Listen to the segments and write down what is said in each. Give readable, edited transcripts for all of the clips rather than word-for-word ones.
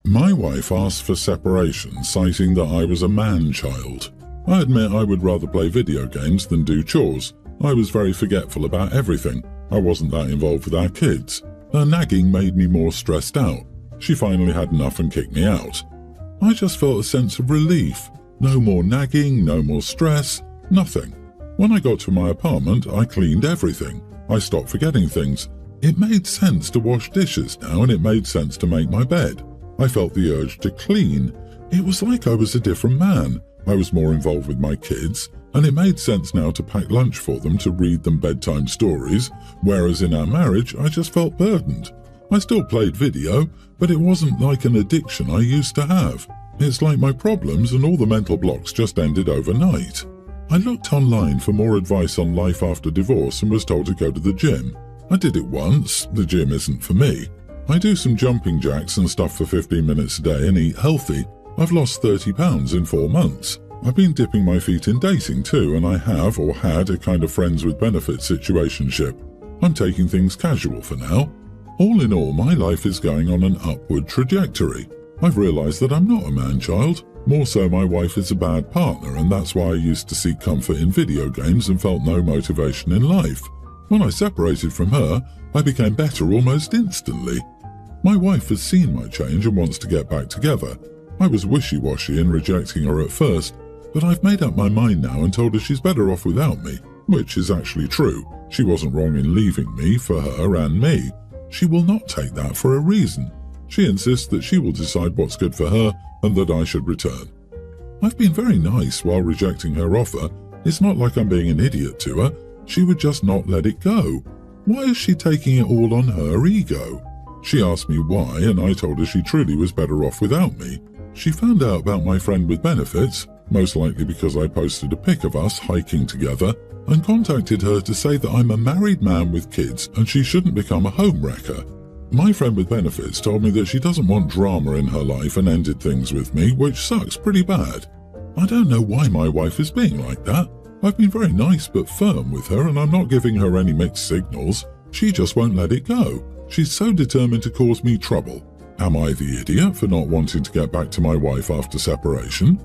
My wife asked for separation, citing that I was a man-child. I admit I would rather play video games than do chores. I was very forgetful about everything. I wasn't that involved with our kids. Her nagging made me more stressed out. She finally had enough and kicked me out. I just felt a sense of relief. No more nagging, no more stress, nothing. When I got to my apartment, I cleaned everything. I stopped forgetting things. It made sense to wash dishes now, and it made sense to make my bed. I felt the urge to clean. It was like I was a different man. I was more involved with my kids, and it made sense now to pack lunch for them, to read them bedtime stories, whereas in our marriage I just felt burdened. I still played video, but it wasn't like an addiction I used to have. It's like my problems and all the mental blocks just ended overnight. I looked online for more advice on life after divorce and was told to go to the gym. I did it once. The gym isn't for me. I do some jumping jacks and stuff for 15 minutes a day and eat healthy. I've lost 30 pounds in 4 months. I've been dipping my feet in dating too, and I have or had a kind of friends with benefits situationship. I'm taking things casual for now. All in all, my life is going on an upward trajectory. I've realised that I'm not a man-child. More so, my wife is a bad partner, and that's why I used to seek comfort in video games and felt no motivation in life. When I separated from her, I became better almost instantly. My wife has seen my change and wants to get back together. I was wishy-washy in rejecting her at first, but I've made up my mind now and told her she's better off without me, which is actually true. She wasn't wrong in leaving me for her and me. She will not take that for a reason. She insists that she will decide what's good for her and that I should return. I've been very nice while rejecting her offer. It's not like I'm being an idiot to her. She would just not let it go. Why is she taking it all on her ego? She asked me why, and I told her she truly was better off without me. She found out about my friend with benefits, most likely because I posted a pic of us hiking together, and contacted her to say that I'm a married man with kids and she shouldn't become a homewrecker. My friend with benefits told me that she doesn't want drama in her life and ended things with me, which sucks pretty bad. I don't know why my wife is being like that. I've been very nice but firm with her, and I'm not giving her any mixed signals. She just won't let it go. She's so determined to cause me trouble. Am I the idiot for not wanting to get back to my wife after separation?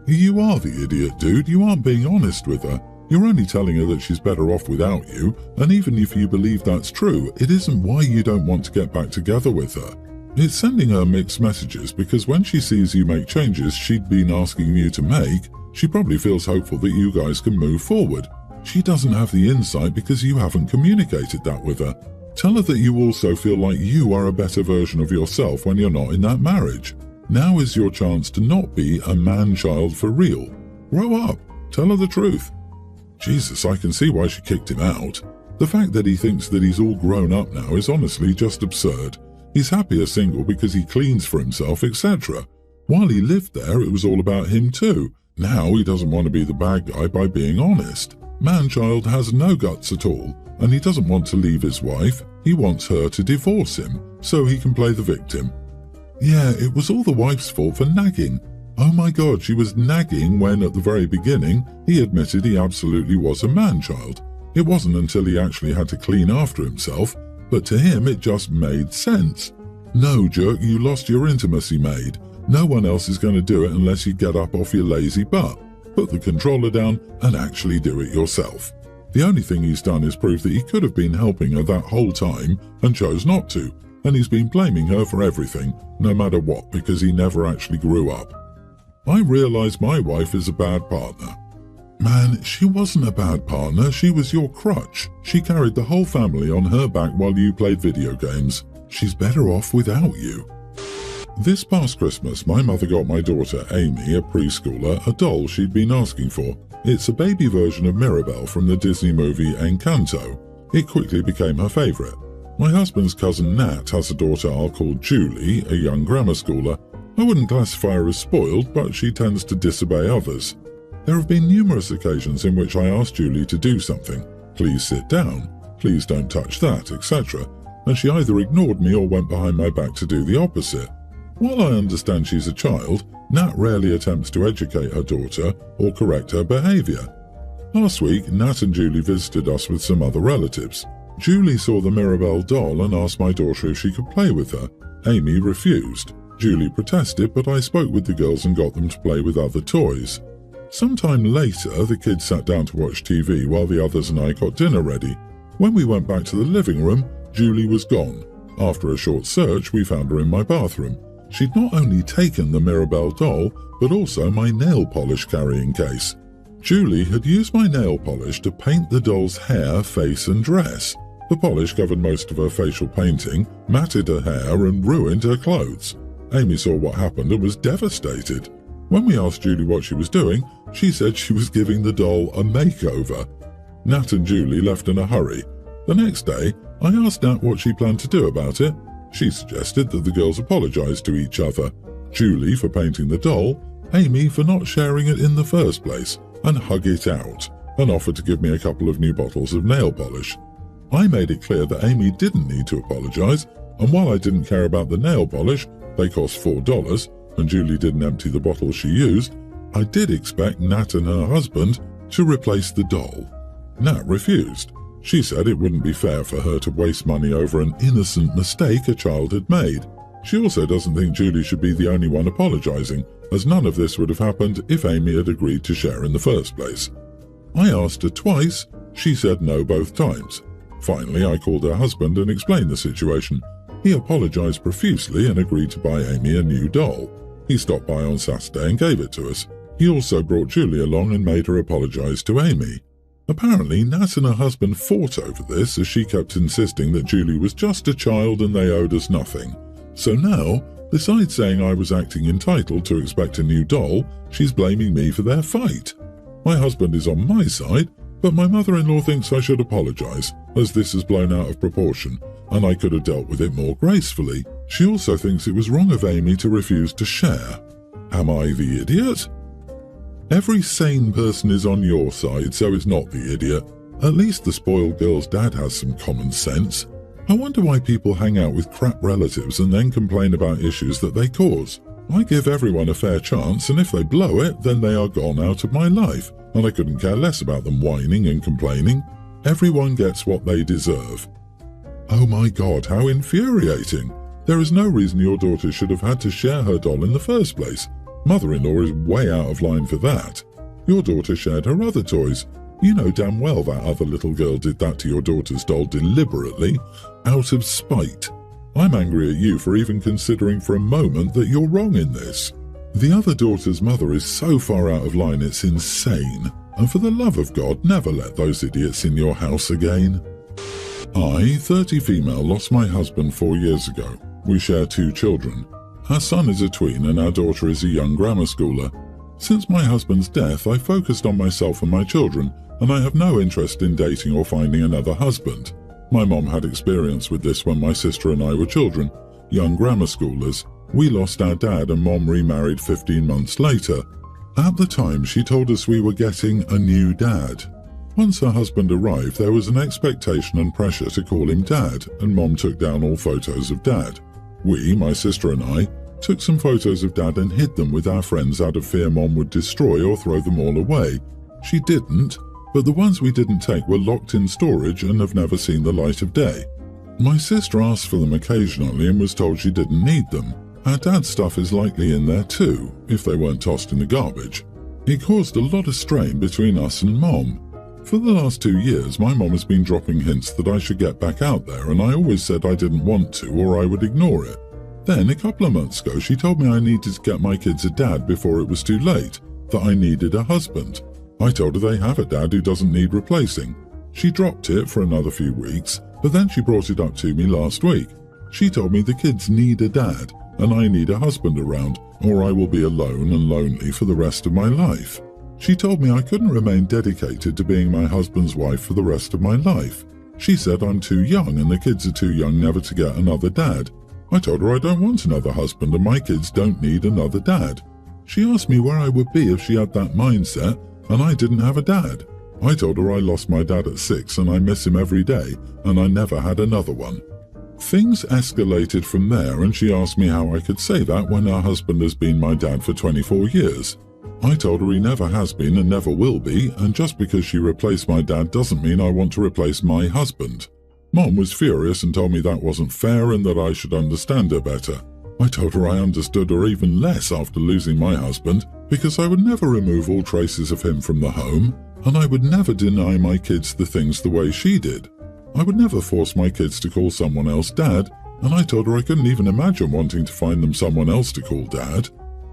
You are the idiot, dude. You aren't being honest with her. You're only telling her that she's better off without you, and even if you believe that's true, it isn't why you don't want to get back together with her. It's sending her mixed messages because when she sees you make changes she'd been asking you to make, she probably feels hopeful that you guys can move forward. She doesn't have the insight because you haven't communicated that with her. Tell her that you also feel like you are a better version of yourself when you're not in that marriage. Now is your chance to not be a man-child for real. Grow up. Tell her the truth. Jesus, I can see why she kicked him out. The fact that he thinks that he's all grown up now is honestly just absurd. He's happier single because he cleans for himself, etc. While he lived there, it was all about him too. Now he doesn't want to be the bad guy by being honest. Man-child has no guts at all, and he doesn't want to leave his wife. He wants her to divorce him, so he can play the victim. Yeah, it was all the wife's fault for nagging. Oh my God, she was nagging when, at the very beginning, he admitted he absolutely was a man-child. It wasn't until he actually had to clean after himself, but to him it just made sense. No, jerk, you lost your intimacy maid. No one else is going to do it unless you get up off your lazy butt, put the controller down, and actually do it yourself. The only thing he's done is prove that he could have been helping her that whole time and chose not to, and he's been blaming her for everything, no matter what, because he never actually grew up. I realize my wife is a bad partner. Man, she wasn't a bad partner, she was your crutch. She carried the whole family on her back while you played video games. She's better off without you. This past Christmas, my mother got my daughter, Amy, a preschooler, a doll she'd been asking for. It's a baby version of Mirabelle from the Disney movie Encanto. It quickly became her favourite. My husband's cousin Nat has a daughter I'll call Julie, a young grammar schooler. I wouldn't classify her as spoiled, but she tends to disobey others. There have been numerous occasions in which I asked Julie to do something. Please sit down, please don't touch that, etc. And she either ignored me or went behind my back to do the opposite. While I understand she's a child, Nat rarely attempts to educate her daughter or correct her behaviour. Last week, Nat and Julie visited us with some other relatives. Julie saw the Mirabelle doll and asked my daughter if she could play with her. Amy refused. Julie protested, but I spoke with the girls and got them to play with other toys. Sometime later, the kids sat down to watch TV while the others and I got dinner ready. When we went back to the living room, Julie was gone. After a short search, we found her in my bathroom. She'd not only taken the Mirabelle doll, but also my nail polish carrying case. Julie had used my nail polish to paint the doll's hair, face and dress. The polish covered most of her facial painting, matted her hair and ruined her clothes. Amy saw what happened and was devastated. When we asked Julie what she was doing, she said she was giving the doll a makeover. Nat and Julie left in a hurry. The next day, I asked Nat what she planned to do about it. She suggested that the girls apologise to each other. Julie for painting the doll, Amy for not sharing it in the first place, and hug it out, and offered to give me a couple of new bottles of nail polish. I made it clear that Amy didn't need to apologise, and while I didn't care about the nail polish, they cost $4, and Julie didn't empty the bottles she used, I did expect Nat and her husband to replace the doll. Nat refused. She said it wouldn't be fair for her to waste money over an innocent mistake a child had made. She also doesn't think Julie should be the only one apologising, as none of this would have happened if Amy had agreed to share in the first place. I asked her twice, she said no both times. Finally, I called her husband and explained the situation. He apologised profusely and agreed to buy Amy a new doll. He stopped by on Saturday and gave it to us. He also brought Julie along and made her apologise to Amy. Apparently, Nat and her husband fought over this as she kept insisting that Julie was just a child and they owed us nothing. So now, besides saying I was acting entitled to expect a new doll, she's blaming me for their fight. My husband is on my side, but my mother-in-law thinks I should apologise, as this is blown out of proportion, and I could have dealt with it more gracefully. She also thinks it was wrong of Amy to refuse to share. Am I the idiot? Every sane person is on your side, so it's not the idiot. At least the spoiled girl's dad has some common sense. I wonder why people hang out with crap relatives and then complain about issues that they cause. I give everyone a fair chance, and if they blow it, then they are gone out of my life, and I couldn't care less about them whining and complaining. Everyone gets what they deserve. Oh my God, how infuriating. There is no reason your daughter should have had to share her doll in the first place. Mother-in-law is way out of line for that. Your daughter shared her other toys. You know damn well that other little girl did that to your daughter's doll deliberately, out of spite. I'm angry at you for even considering for a moment that you're wrong in this. The other daughter's mother is so far out of line it's insane. And for the love of God, never let those idiots in your house again. I, 30 female, lost my husband 4 years ago. We share 2 children. Our son is a tween and our daughter is a young grammar schooler. Since my husband's death, I focused on myself and my children, and I have no interest in dating or finding another husband. My mom had experience with this when my sister and I were children, young grammar schoolers. We lost our dad and mom remarried 15 months later. At the time, she told us we were getting a new dad. Once her husband arrived, there was an expectation and pressure to call him Dad, and Mom took down all photos of Dad. We, my sister and I, took some photos of Dad and hid them with our friends out of fear Mom would destroy or throw them all away. She didn't, but the ones we didn't take were locked in storage and have never seen the light of day. My sister asked for them occasionally and was told she didn't need them. Our dad's stuff is likely in there too, if they weren't tossed in the garbage. It caused a lot of strain between us and Mom. For the last 2 years, my mom has been dropping hints that I should get back out there, and I always said I didn't want to or I would ignore it. Then, a couple of months ago, she told me I needed to get my kids a dad before it was too late, that I needed a husband. I told her they have a dad who doesn't need replacing. She dropped it for another few weeks, but then she brought it up to me last week. She told me the kids need a dad, and I need a husband around, or I will be alone and lonely for the rest of my life. She told me I couldn't remain dedicated to being my husband's wife for the rest of my life. She said I'm too young and the kids are too young never to get another dad. I told her I don't want another husband and my kids don't need another dad. She asked me where I would be if she had that mindset and I didn't have a dad. I told her I lost my dad at 6 and I miss him every day and I never had another one. Things escalated from there and she asked me how I could say that when her husband has been my dad for 24 years. I told her he never has been and never will be, and just because she replaced my dad doesn't mean I want to replace my husband. Mom was furious and told me that wasn't fair and that I should understand her better. I told her I understood her even less after losing my husband, because I would never remove all traces of him from the home, and I would never deny my kids the things the way she did. I would never force my kids to call someone else dad, and I told her I couldn't even imagine wanting to find them someone else to call dad.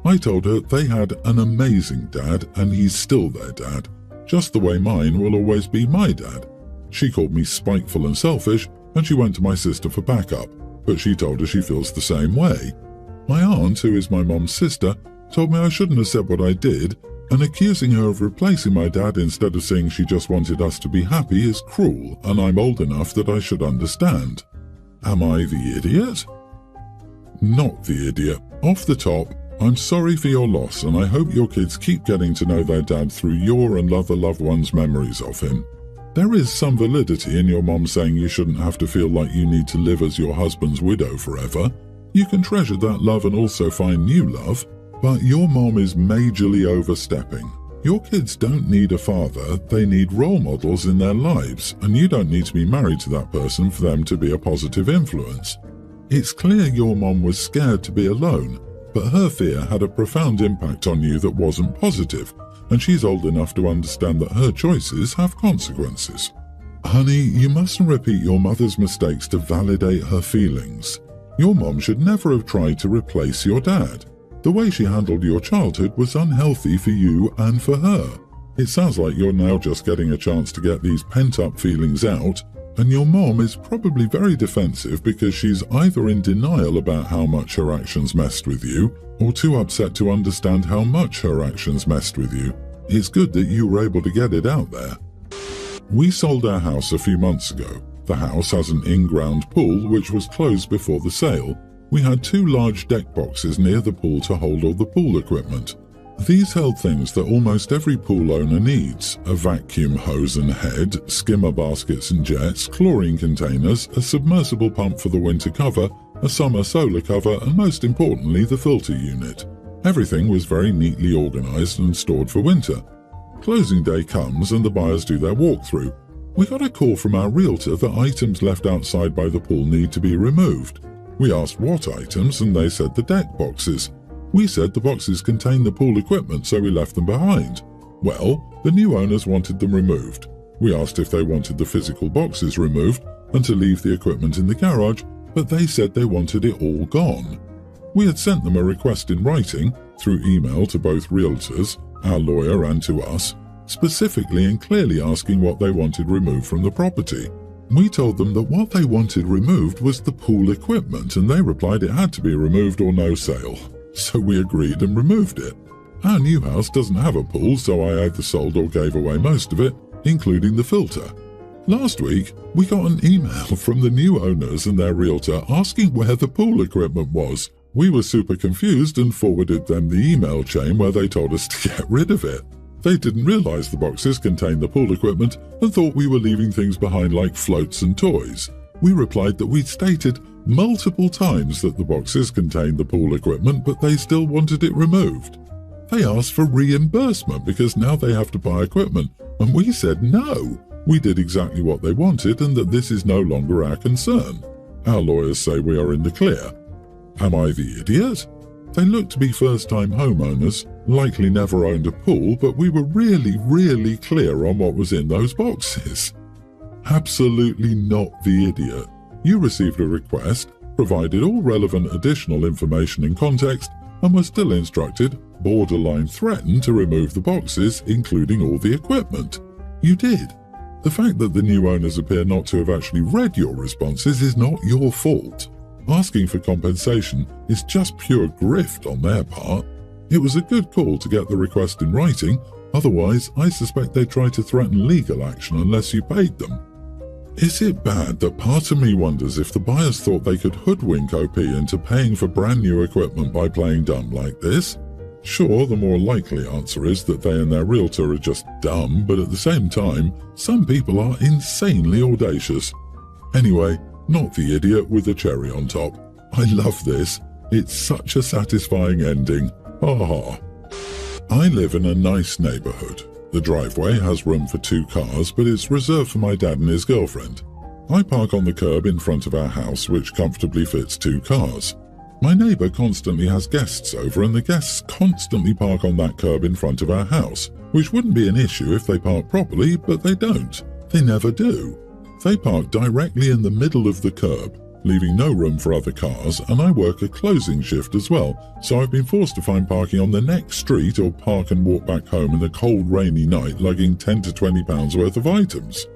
I told her they had an amazing dad, and he's still their dad, just the way mine will always be my dad. She called me spiteful and selfish, and she went to my sister for backup, but she told her she feels the same way. My aunt, who is my mom's sister, told me I shouldn't have said what I did, and accusing her of replacing my dad instead of saying she just wanted us to be happy is cruel, and I'm old enough that I should understand. Am I the idiot? Not the idiot. Off the top, I'm sorry for your loss, and I hope your kids keep getting to know their dad through your and other loved ones' memories of him. There is some validity in your mom saying you shouldn't have to feel like you need to live as your husband's widow forever. You can treasure that love and also find new love, but your mom is majorly overstepping. Your kids don't need a father, they need role models in their lives, and you don't need to be married to that person for them to be a positive influence. It's clear your mom was scared to be alone, but her fear had a profound impact on you that wasn't positive, and she's old enough to understand that her choices have consequences. Honey, you mustn't repeat your mother's mistakes to validate her feelings. Your mom should never have tried to replace your dad. The way she handled your childhood was unhealthy for you and for her. It sounds like you're now just getting a chance to get these pent-up feelings out, and your mom is probably very defensive because she's either in denial about how much her actions messed with you, or too upset to understand how much her actions messed with you. It's good that you were able to get it out there. We sold our house a few months ago. The house has an in-ground pool which was closed before the sale. We had 2 large deck boxes near the pool to hold all the pool equipment. These held things that almost every pool owner needs: a vacuum hose and head, skimmer baskets and jets, chlorine containers, a submersible pump for the winter cover, a summer solar cover, and most importantly, the filter unit. Everything was very neatly organized and stored for winter. Closing day comes and the buyers do their walkthrough. We got a call from our realtor that items left outside by the pool need to be removed. We asked what items, and they said the deck boxes. We said the boxes contained the pool equipment, so we left them behind. Well, the new owners wanted them removed. We asked if they wanted the physical boxes removed and to leave the equipment in the garage, but they said they wanted it all gone. We had sent them a request in writing, through email to both realtors, our lawyer and to us, specifically and clearly asking what they wanted removed from the property. We told them that what they wanted removed was the pool equipment, and they replied it had to be removed or no sale. So we agreed and removed it. Our new house doesn't have a pool, so I either sold or gave away most of it, including the filter. Last week, we got an email from the new owners and their realtor asking where the pool equipment was. We were super confused and forwarded them the email chain where they told us to get rid of it. They didn't realize the boxes contained the pool equipment and thought we were leaving things behind like floats and toys. We replied that we'd stated multiple times that the boxes contained the pool equipment, but they still wanted it removed. They asked for reimbursement because now they have to buy equipment, and we said no. We did exactly what they wanted and that this is no longer our concern. Our lawyers say we are in the clear. Am I the idiot? They look to be first-time homeowners, likely never owned a pool, but we were really clear on what was in those boxes. Absolutely not the idiot. You received a request, provided all relevant additional information in context, and were still instructed, borderline threatened, to remove the boxes, including all the equipment. You did. The fact that the new owners appear not to have actually read your responses is not your fault. Asking for compensation is just pure grift on their part. It was a good call to get the request in writing, otherwise I suspect they'd try to threaten legal action unless you paid them. Is it bad that part of me wonders if the buyers thought they could hoodwink OP into paying for brand new equipment by playing dumb like this? Sure, the more likely answer is that they and their realtor are just dumb, but at the same time, some people are insanely audacious. Anyway, not the idiot with the cherry on top. I love this. It's such a satisfying ending. Ha ha. I live in a nice neighborhood. The driveway has room for 2 cars, but it's reserved for my dad and his girlfriend. I park on the curb in front of our house, which comfortably fits 2 cars. My neighbour constantly has guests over and the guests constantly park on that curb in front of our house, which wouldn't be an issue if they park properly, but they don't. They never do. They park directly in the middle of the curb, leaving no room for other cars, and I work a closing shift as well, so I've been forced to find parking on the next street or park and walk back home in a cold rainy night lugging 10 to 20 pounds worth of items.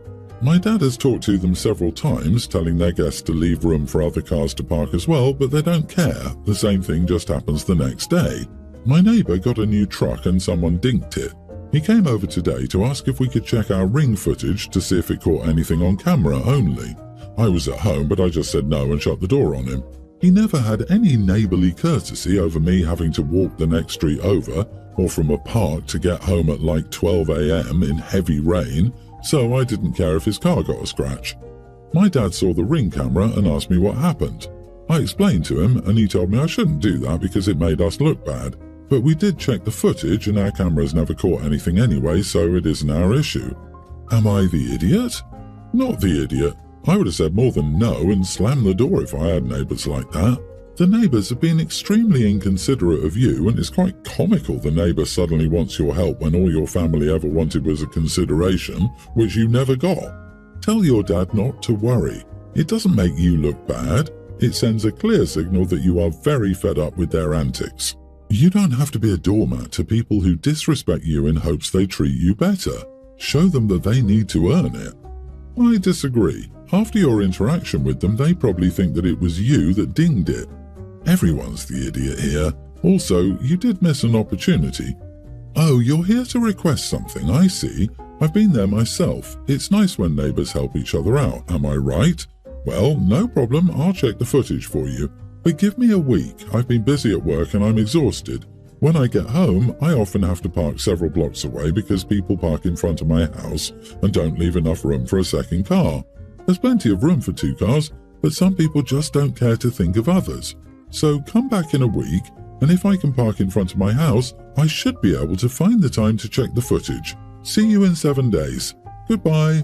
My dad has talked to them several times, telling their guests to leave room for other cars to park as well, but they don't care. The same thing just happens the next day. My neighbour got a new truck and someone dinked it. He came over today to ask if we could check our ring footage to see if it caught anything on camera only. I was at home, but I just said no and shut the door on him. He never had any neighbourly courtesy over me having to walk the next street over, or from a park to get home at like 12 AM in heavy rain, so I didn't care if his car got a scratch. My dad saw the ring camera and asked me what happened. I explained to him and he told me I shouldn't do that because it made us look bad. But we did check the footage and our cameras never caught anything anyway, so it isn't our issue. Am I the idiot? Not the idiot. I would have said more than no and slammed the door if I had neighbours like that. The neighbours have been extremely inconsiderate of you, and it's quite comical the neighbour suddenly wants your help when all your family ever wanted was a consideration, which you never got. Tell your dad not to worry. It doesn't make you look bad. It sends a clear signal that you are very fed up with their antics. You don't have to be a doormat to people who disrespect you in hopes they treat you better. Show them that they need to earn it. I disagree. After your interaction with them, they probably think that it was you that dinged it. Everyone's the idiot here. Also, you did miss an opportunity. Oh, you're here to request something, I see. I've been there myself. It's nice when neighbours help each other out, am I right? Well, no problem, I'll check the footage for you. But give me a week. I've been busy at work and I'm exhausted. When I get home, I often have to park several blocks away because people park in front of my house and don't leave enough room for a second car. There's plenty of room for 2 cars, but some people just don't care to think of others. So come back in a week, and if I can park in front of my house, I should be able to find the time to check the footage. See you in 7 days. Goodbye.